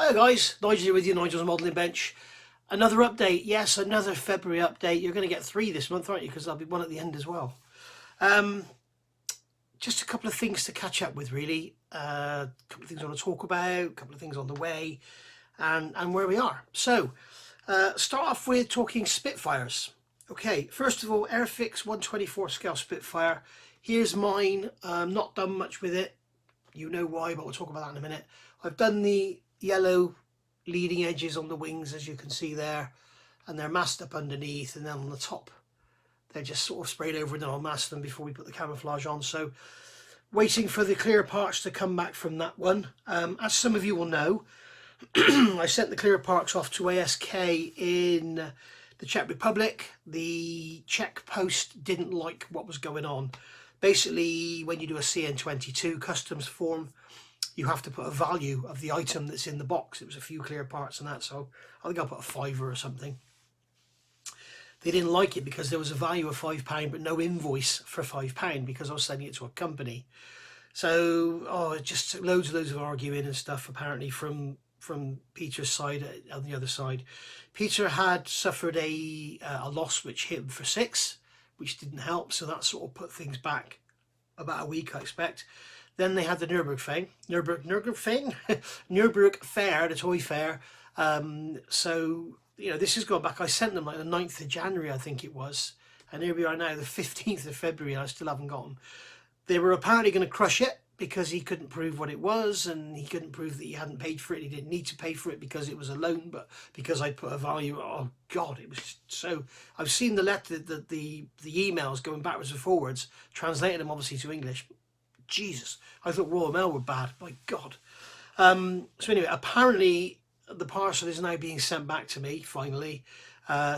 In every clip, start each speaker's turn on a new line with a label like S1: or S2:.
S1: Hi guys, Nigel here with you, Nigel's Modelling Bench. Another update, yes, another February update. You're going to get 3 this month, aren't you? Because there'll be one at the end as well. Just a couple of things to catch up with, really. A couple of things I want to talk about, a couple of things on the way, and where we are. So, start off with talking Spitfires. Okay, first of all, Airfix 124 scale Spitfire. Here's mine. Not done much with it. You know why, but we'll talk about that in a minute. I've done the yellow leading edges on the wings, as you can see there, and they're masked up underneath, and then on the top they're just sort of sprayed over, and then I'll mask them before we put the camouflage on. So waiting for the clear parts to come back from that one. As some of you will know, I sent the clear parts off to ASK in the Czech Republic. The Czech post didn't like what was going on. Basically, when you do a CN22 customs form, you have to put a value of the item that's in the box. It was a few clear parts and that, so I think I put a £5 or something. They didn't like it because there was a value of £5 but no invoice for £5 because I was sending it to a company. So just loads of arguing and stuff apparently from Peter's side on the other side. Peter had suffered a loss which hit him for 6, which didn't help, so that sort of put things back about a week, I expect. Then they had the Nürburgring Fair, the toy fair. So, you know, this is going back. I sent them like the 9th of January, I think it was. And here we are now, the 15th of February, and I still haven't got them. They were apparently going to crush it because he couldn't prove what it was, and he couldn't prove that he hadn't paid for it. He didn't need to pay for it because it was a loan, but because I put a value, oh God, it was so... I've seen the letter, the emails going backwards and forwards, translating them obviously to English. Jesus, I thought Royal Mail were bad, my God. So anyway, apparently the parcel is now being sent back to me, finally.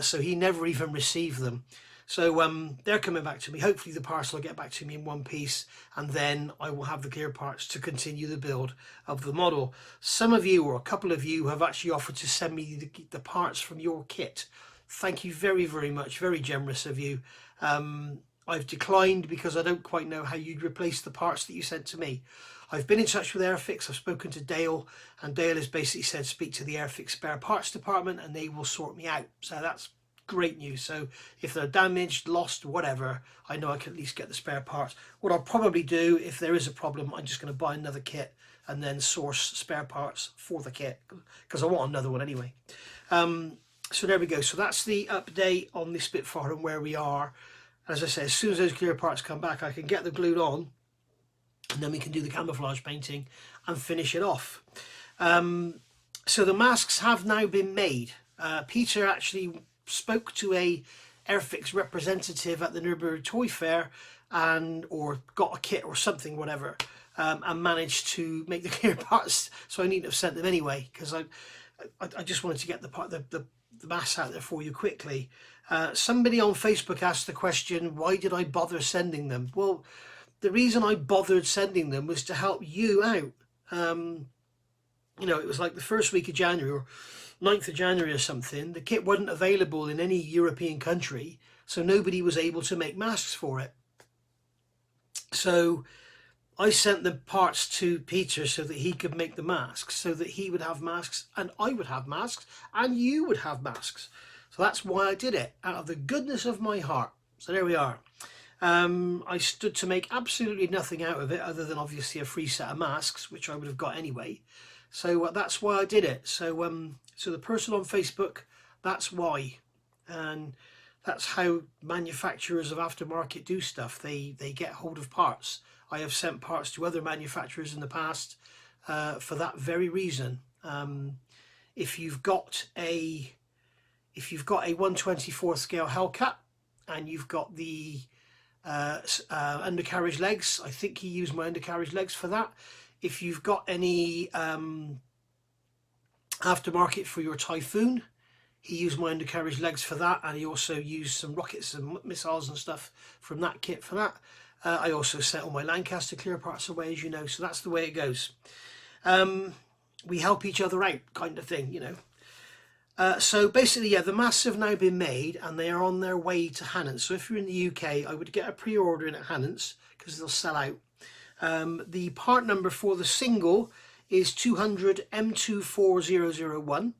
S1: So he never even received them. So they're coming back to me. Hopefully the parcel will get back to me in one piece, and then I will have the clear parts to continue the build of the model. Some of you, or a couple of you, have actually offered to send me the parts from your kit. Thank you very, very much. Very generous of you. I've declined because I don't quite know how you'd replace the parts that you sent to me. I've been in touch with Airfix. I've spoken to Dale, and Dale has basically said speak to the Airfix spare parts department and they will sort me out. So that's great news. So if they're damaged, lost, whatever, I know I can at least get the spare parts. What I'll probably do, if there is a problem, I'm just going to buy another kit and then source spare parts for the kit because I want another one anyway. So there we go. So that's the update on the Spitfire and where we are. As I say, as soon as those clear parts come back, I can get them glued on, and then we can do the camouflage painting and finish it off. So the masks have now been made. Peter actually spoke to a Airfix representative at the Nürburgring Toy Fair, or got a kit or something, whatever, and managed to make the clear parts. So I needn't have sent them anyway because I just wanted to get the masks out there for you quickly. Somebody on Facebook asked the question, why did I bother sending them? Well, the reason I bothered sending them was to help you out. You know, it was like the first week of January or 9th of January or something. The kit wasn't available in any European country, so nobody was able to make masks for it. So I sent the parts to Peter so that he could make the masks, so that he would have masks and I would have masks and you would have masks. So that's why I did it, out of the goodness of my heart. So there we are. I stood to make absolutely nothing out of it other than obviously a free set of masks, which I would have got anyway. So that's why I did it. So so the person on Facebook, that's why. And that's how manufacturers of aftermarket do stuff. They get hold of parts. I have sent parts to other manufacturers in the past for that very reason. If you've got a 1/24 scale Hellcat and you've got the undercarriage legs, I think he used my undercarriage legs for that. If you've got any aftermarket for your Typhoon, he used my undercarriage legs for that, and he also used some rockets and missiles and stuff from that kit for that. I also sent all my Lancaster clear parts away, as you know, so that's the way it goes. We help each other out, kind of thing, you know. So basically, yeah, the masks have now been made and they are on their way to Hannants. So if you're in the UK, I would get a pre-order in at Hannants because they'll sell out. The part number for the single is 200 M24001,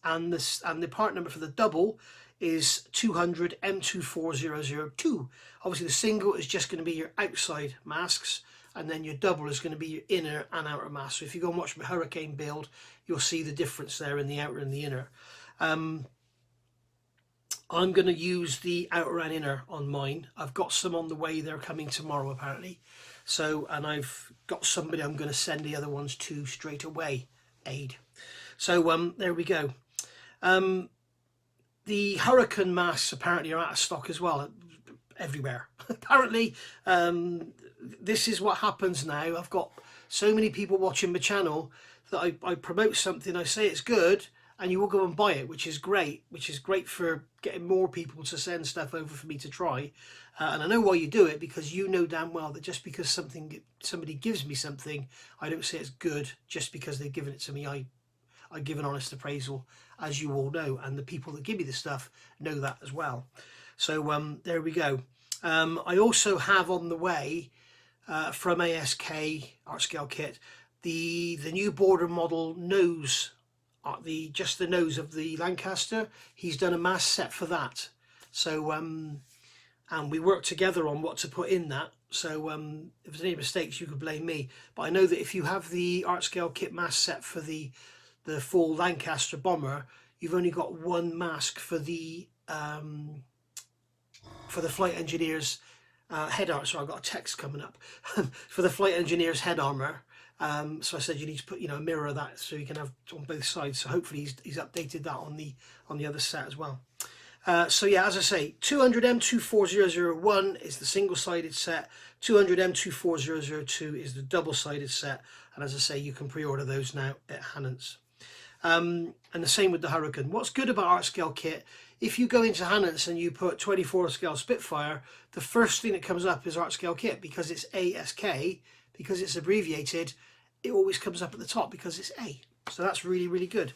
S1: and the part number for the double is 200 M24002. Obviously the single is just going to be your outside masks, and then your double is going to be your inner and outer mask. So if you go and watch my Hurricane build, you'll see the difference there in the outer and the inner. I'm going to use the outer and inner on mine. I've got some on the way. They're coming tomorrow apparently. So, and I've got somebody I'm going to send the other ones to straight away, Aid. So there we go. The Hurricane masks apparently are out of stock as well, everywhere. Apparently, this is what happens now. I've got so many people watching my channel that I promote something, I say it's good, and you will go and buy it, which is great for getting more people to send stuff over for me to try. And I know why you do it, because you know damn well that just because somebody gives me something, I don't say it's good just because they've given it to me. I give an honest appraisal, as you all know, and the people that give me the stuff know that as well. So there we go. I also have on the way from ASK Art Scale Kit the new border model nose, just the nose of the Lancaster. He's done a mask set for that. So and we worked together on what to put in that. So if there's any mistakes, you could blame me. But I know that if you have the Art Scale Kit mask set for the full Lancaster bomber, you've only got one mask for the flight engineer's head armor. So I've got a text coming up for the flight engineer's head armor. So I said you need to put a mirror of that so you can have on both sides. So hopefully he's updated that on the other set as well. So yeah, as I say, 200 M24001 is the single-sided set, 200 M24002 is the double-sided set, and as I say, you can pre-order those now at Hannants. And the same with the Hurricane. What's good about Art Scale Kit, if you go into Hannants and you put 24 scale Spitfire, the first thing that comes up is Art Scale Kit, because it's ASK, because it's abbreviated, it always comes up at the top because it's A. So that's really, really good.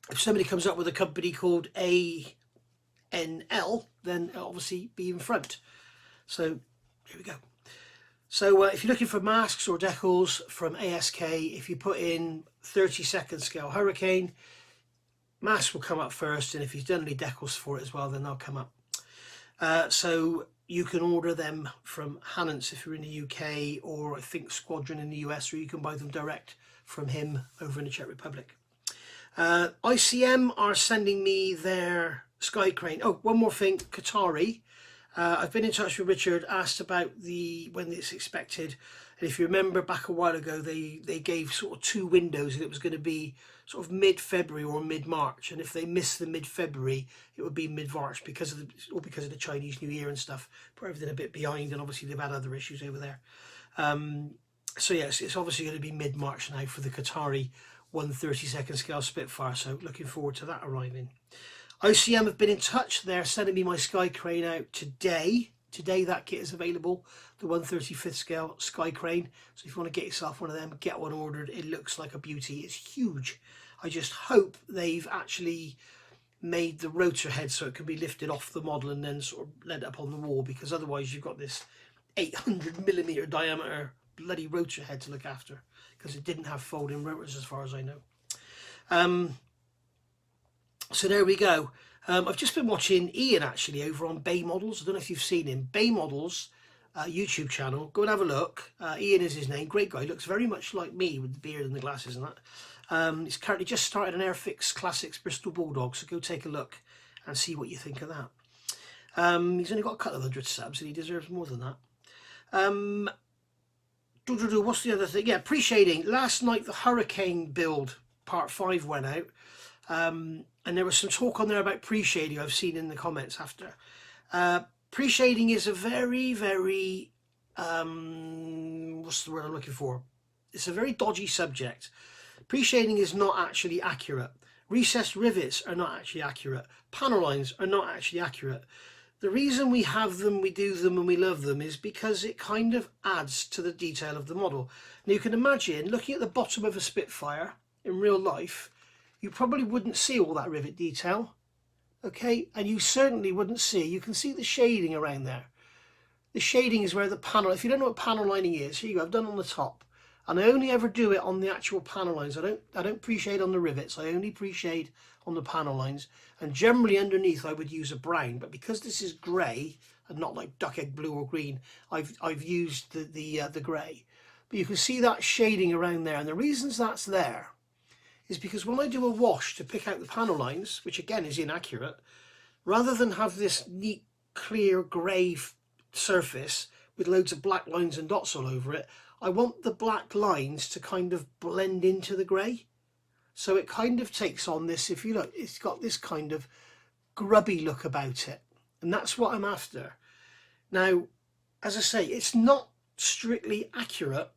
S1: If somebody comes up with a company called ANL, then it'll obviously be in front. So here we go. So if you're looking for masks or decals from ASK, if you put in 32nd scale Hurricane, masks will come up first, and if you've done any decals for it as well, then they'll come up. So you can order them from Hannants if you're in the UK, or I think Squadron in the US, or you can buy them direct from him over in the Czech Republic. ICM are sending me their Sky Crane. Oh, one more thing, Qatari. I've been in touch with Richard, asked about when it's expected. And if you remember back a while ago, they gave sort of 2 windows, and it was going to be sort of mid-February or mid-March. And if they missed the mid-February, it would be mid-March because of the Chinese New Year and stuff. Put everything a bit behind, and obviously they've had other issues over there. So yes, it's obviously going to be mid-March now for the Qatari 132nd scale Spitfire, so looking forward to that arriving. ICM have been in touch. They're sending me my Sky Crane out today. Today that kit is available, the 135th scale Sky Crane. So if you want to get yourself one of them, get one ordered. It looks like a beauty. It's huge. I just hope they've actually made the rotor head so it can be lifted off the model and then sort of led up on the wall, because otherwise you've got this 800mm diameter bloody rotor head to look after, because it didn't have folding rotors as far as I know. So there we go. I've just been watching Ian actually over on Bay Models. I don't know if you've seen him. Bay Models YouTube channel. Go and have a look. Ian is his name. Great guy. Looks very much like me with the beard and the glasses and that. He's currently just started an Airfix Classics Bristol Bulldog, so go take a look and see what you think of that. He's only got a couple of 100 subs and he deserves more than that. What's the other thing? Yeah, pre-shading. Last night the Hurricane build part 5 went out, and there was some talk on there about pre-shading I've seen in the comments after. Pre-shading is a very, very what's the word I'm looking for? It's a very dodgy subject. Pre-shading is not actually accurate. Recessed rivets are not actually accurate. Panel lines are not actually accurate. The reason we have them, we do them and we love them is because it kind of adds to the detail of the model. Now you can imagine looking at the bottom of a Spitfire in real life, you probably wouldn't see all that rivet detail, okay? And you certainly wouldn't see, you can see the shading around there. The shading is where the panel, if you don't know what panel lining is, here you go, I've done on the top. And I only ever do it on the actual panel lines. I don't pre-shade on the rivets. I only pre-shade on the panel lines. And generally underneath I would use a brown, but because this is grey and not like duck egg blue or green, I've used the grey. But you can see that shading around there, and the reasons that's there is because when I do a wash to pick out the panel lines, which again is inaccurate, rather than have this neat clear grey surface with loads of black lines and dots all over it, I want the black lines to kind of blend into the grey. So it kind of takes on this, if you look, it's got this kind of grubby look about it. And that's what I'm after. Now, as I say, it's not strictly accurate,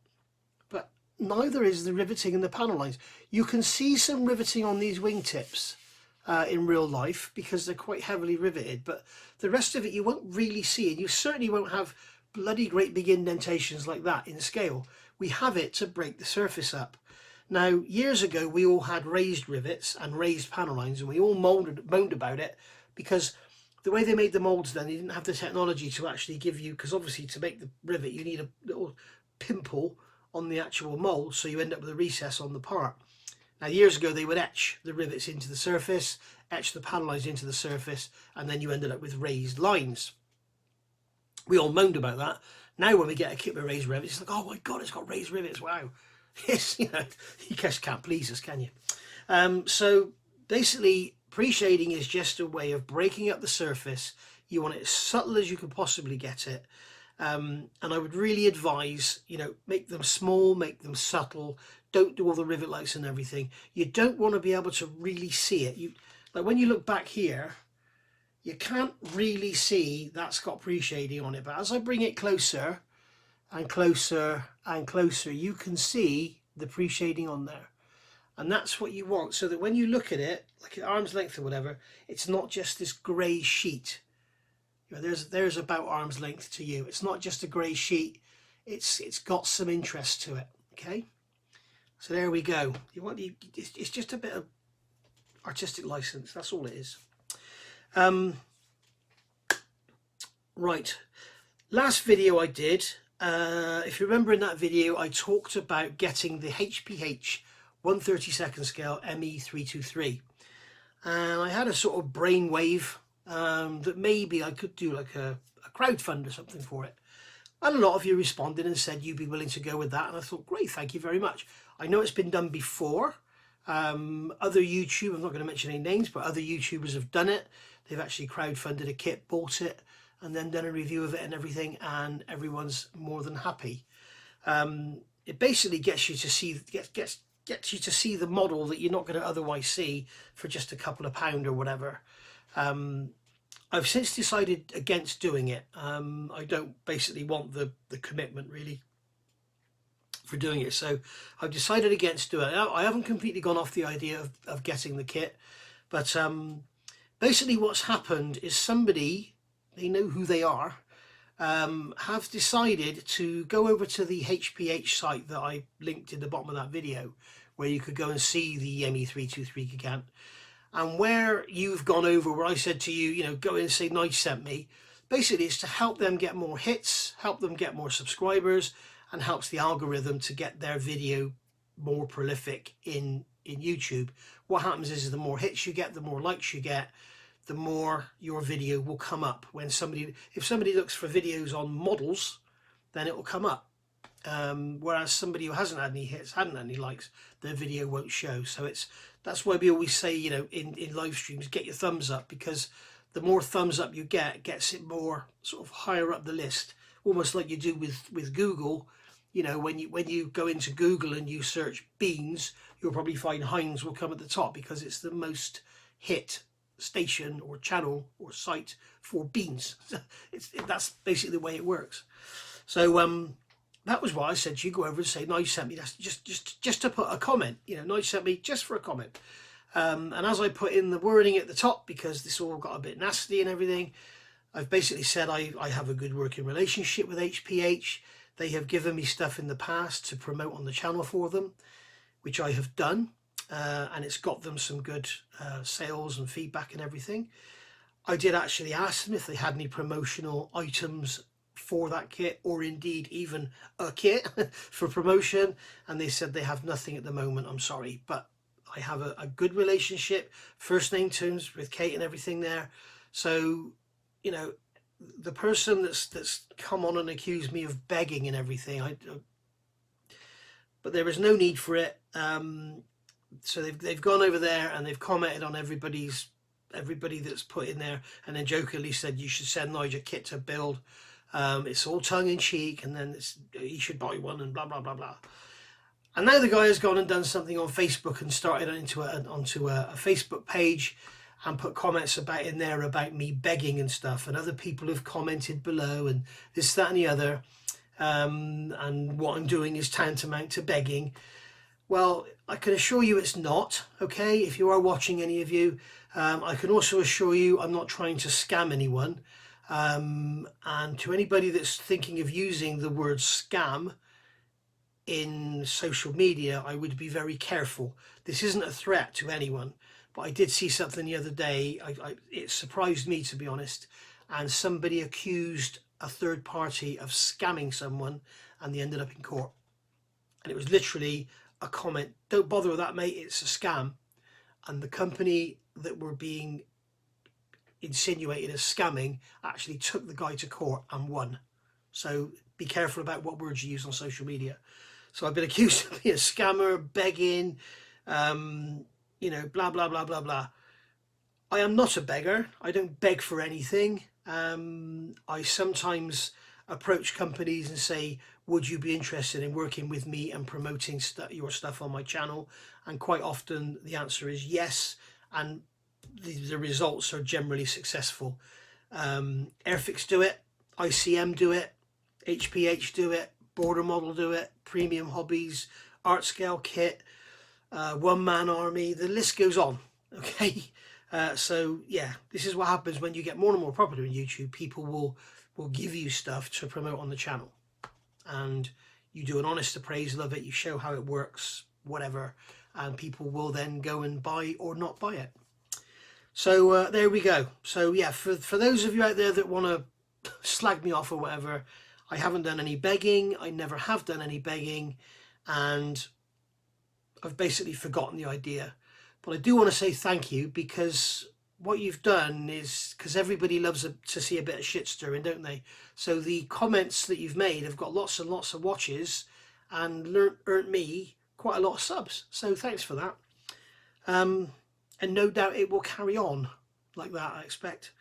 S1: but neither is the riveting in the panel lines. You can see some riveting on these wingtips in real life because they're quite heavily riveted, but the rest of it you won't really see, and you certainly won't have bloody great big indentations like that in scale. We have it to break the surface up. Now, years ago we all had raised rivets and raised panel lines, and we all moaned about it because the way they made the molds then, they didn't have the technology to actually give you, because obviously to make the rivet you need a little pimple on the actual mold, so you end up with a recess on the part. Now, years ago they would etch the rivets into the surface, etch the panel lines into the surface, and then you ended up with raised lines. We all moaned about that. Now when we get a kit with raised rivets, it's like, oh my god, it's got raised rivets, wow. Yes, you know, you just can't please us, can you? So basically, pre-shading is just a way of breaking up the surface. You want it as subtle as you can possibly get it. And I would really advise, you know, make them small, make them subtle. Don't do all the rivet lights and everything. You don't want to be able to really see it. Like when you look back here, you can't really see that's got pre-shading on it. But as I bring it closer and closer and closer, you can see the pre-shading on there. And that's what you want, so that when you look at it, like at arm's length or whatever, it's not just this grey sheet. You know, there's about arm's length to you. It's not just a grey sheet. It's got some interest to it. Okay, so there we go. It's just a bit of artistic license. That's all it is. Right, last video I did, if you remember in that video, I talked about getting the HPH 1/32 scale ME323, and I had a sort of brainwave that maybe I could do like a crowdfund or something for it, and a lot of you responded and said you'd be willing to go with that, and I thought, great, thank you very much. I know it's been done before. Other YouTube, I'm not going to mention any names, but other YouTubers have done it. They've actually crowdfunded a kit, bought it, and then done a review of it and everything, and everyone's more than happy. It basically gets you to see gets you to see the model that you're not going to otherwise see for just a couple of pound or whatever. I've since decided against doing it. I don't basically want the commitment really for doing it, so I've decided against doing it. I haven't completely gone off the idea of getting the kit, but basically what's happened is somebody, they know who they are, have decided to go over to the HPH site that I linked in the bottom of that video, where you could go and see the ME323 Gigant, and where you've gone over, where I said to you, you know, go in and say Nige sent me. Basically it's to help them get more hits, help them get more subscribers, and helps the algorithm to get their video more prolific in YouTube. What happens is the more hits you get, the more likes you get, the more your video will come up. When if somebody looks for videos on models, then it will come up. Whereas somebody who hasn't had any hits, hadn't had any likes, their video won't show. So that's why we always say, you know, in live streams, get your thumbs up, because the more thumbs up you get, gets it more sort of higher up the list, almost like you do with Google. You know, when you go into Google and you search beans, you'll probably find Heinz will come at the top because it's the most hit station or channel or site for beans. That's basically the way it works. So that was why I said you go over and say Nige sent me. That's just to put a comment. You know, Nige sent me just for a comment. And as I put in the wording at the top, because this all got a bit nasty and everything, I've basically said I have a good working relationship with HPH. They have given me stuff in the past to promote on the channel for them, which I have done, and it's got them some good sales and feedback and everything. I did actually ask them if they had any promotional items for that kit, or indeed even a kit for promotion, and they said they have nothing at the moment. I'm sorry, but I have a good relationship, first name terms with Kate and everything there. So, you know, the person that's come on and accused me of begging and everything, but there is no need for it. So they've gone over there and they've commented on everybody that's put in there, and then jokingly said you should send Nigel a kit to build. It's all tongue-in-cheek, and then he should buy one and blah blah blah blah. And now the guy has gone and done something on Facebook and started onto a Facebook page and put comments in there about me begging and stuff, and other people have commented below and this, that and the other, and what I'm doing is tantamount to begging. Well, I can assure you it's not, okay, if you are watching, any of you. I can also assure you I'm not trying to scam anyone. And to anybody that's thinking of using the word scam in social media, I would be very careful. This isn't a threat to anyone, but I did see something the other day. It surprised me, to be honest, and somebody accused a third party of scamming someone, and they ended up in court. And it was literally a comment, "Don't bother with that, mate, it's a scam." And the company that were being insinuated as scamming actually took the guy to court and won. So be careful about what words you use on social media. So I've been accused of being a scammer, begging, you know, blah blah blah blah blah. I am not a beggar. I don't beg for anything. I sometimes approach companies and say, would you be interested in working with me and promoting your stuff on my channel? And quite often the answer is yes, and the results are generally successful. Airfix do it, ICM do it, HPH do it, Border Model do it, Premium Hobbies, Art Scale Kit, One Man Army, the list goes on, okay? So yeah, this is what happens when you get more and more popular in YouTube. People will give you stuff to promote on the channel, and you do an honest appraisal of it, you show how it works, whatever, and people will then go and buy or not buy it. So there we go. So yeah, for those of you out there that want to slag me off or whatever, I haven't done any begging. I never have done any begging, and I've basically forgotten the idea. But I do want to say thank you, because what you've done is, because everybody loves to see a bit of shit stirring, don't they? So the comments that you've made have got lots and lots of watches and earned me quite a lot of subs. So thanks for that. And no doubt it will carry on like that, I expect.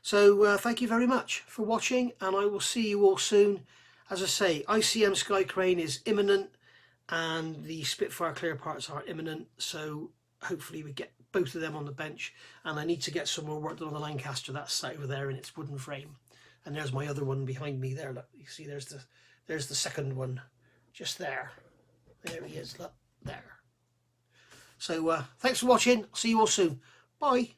S1: So thank you very much for watching, and I will see you all soon. As I say, ICM Sky Crane is imminent, and the Spitfire clear parts are imminent. So hopefully we get both of them on the bench, and I need to get some more work done on the Lancaster. That's sat over there in its wooden frame, and there's my other one behind me there. Look, you see there's the second one just there. There he is, look there. So thanks for watching. See you all soon. Bye.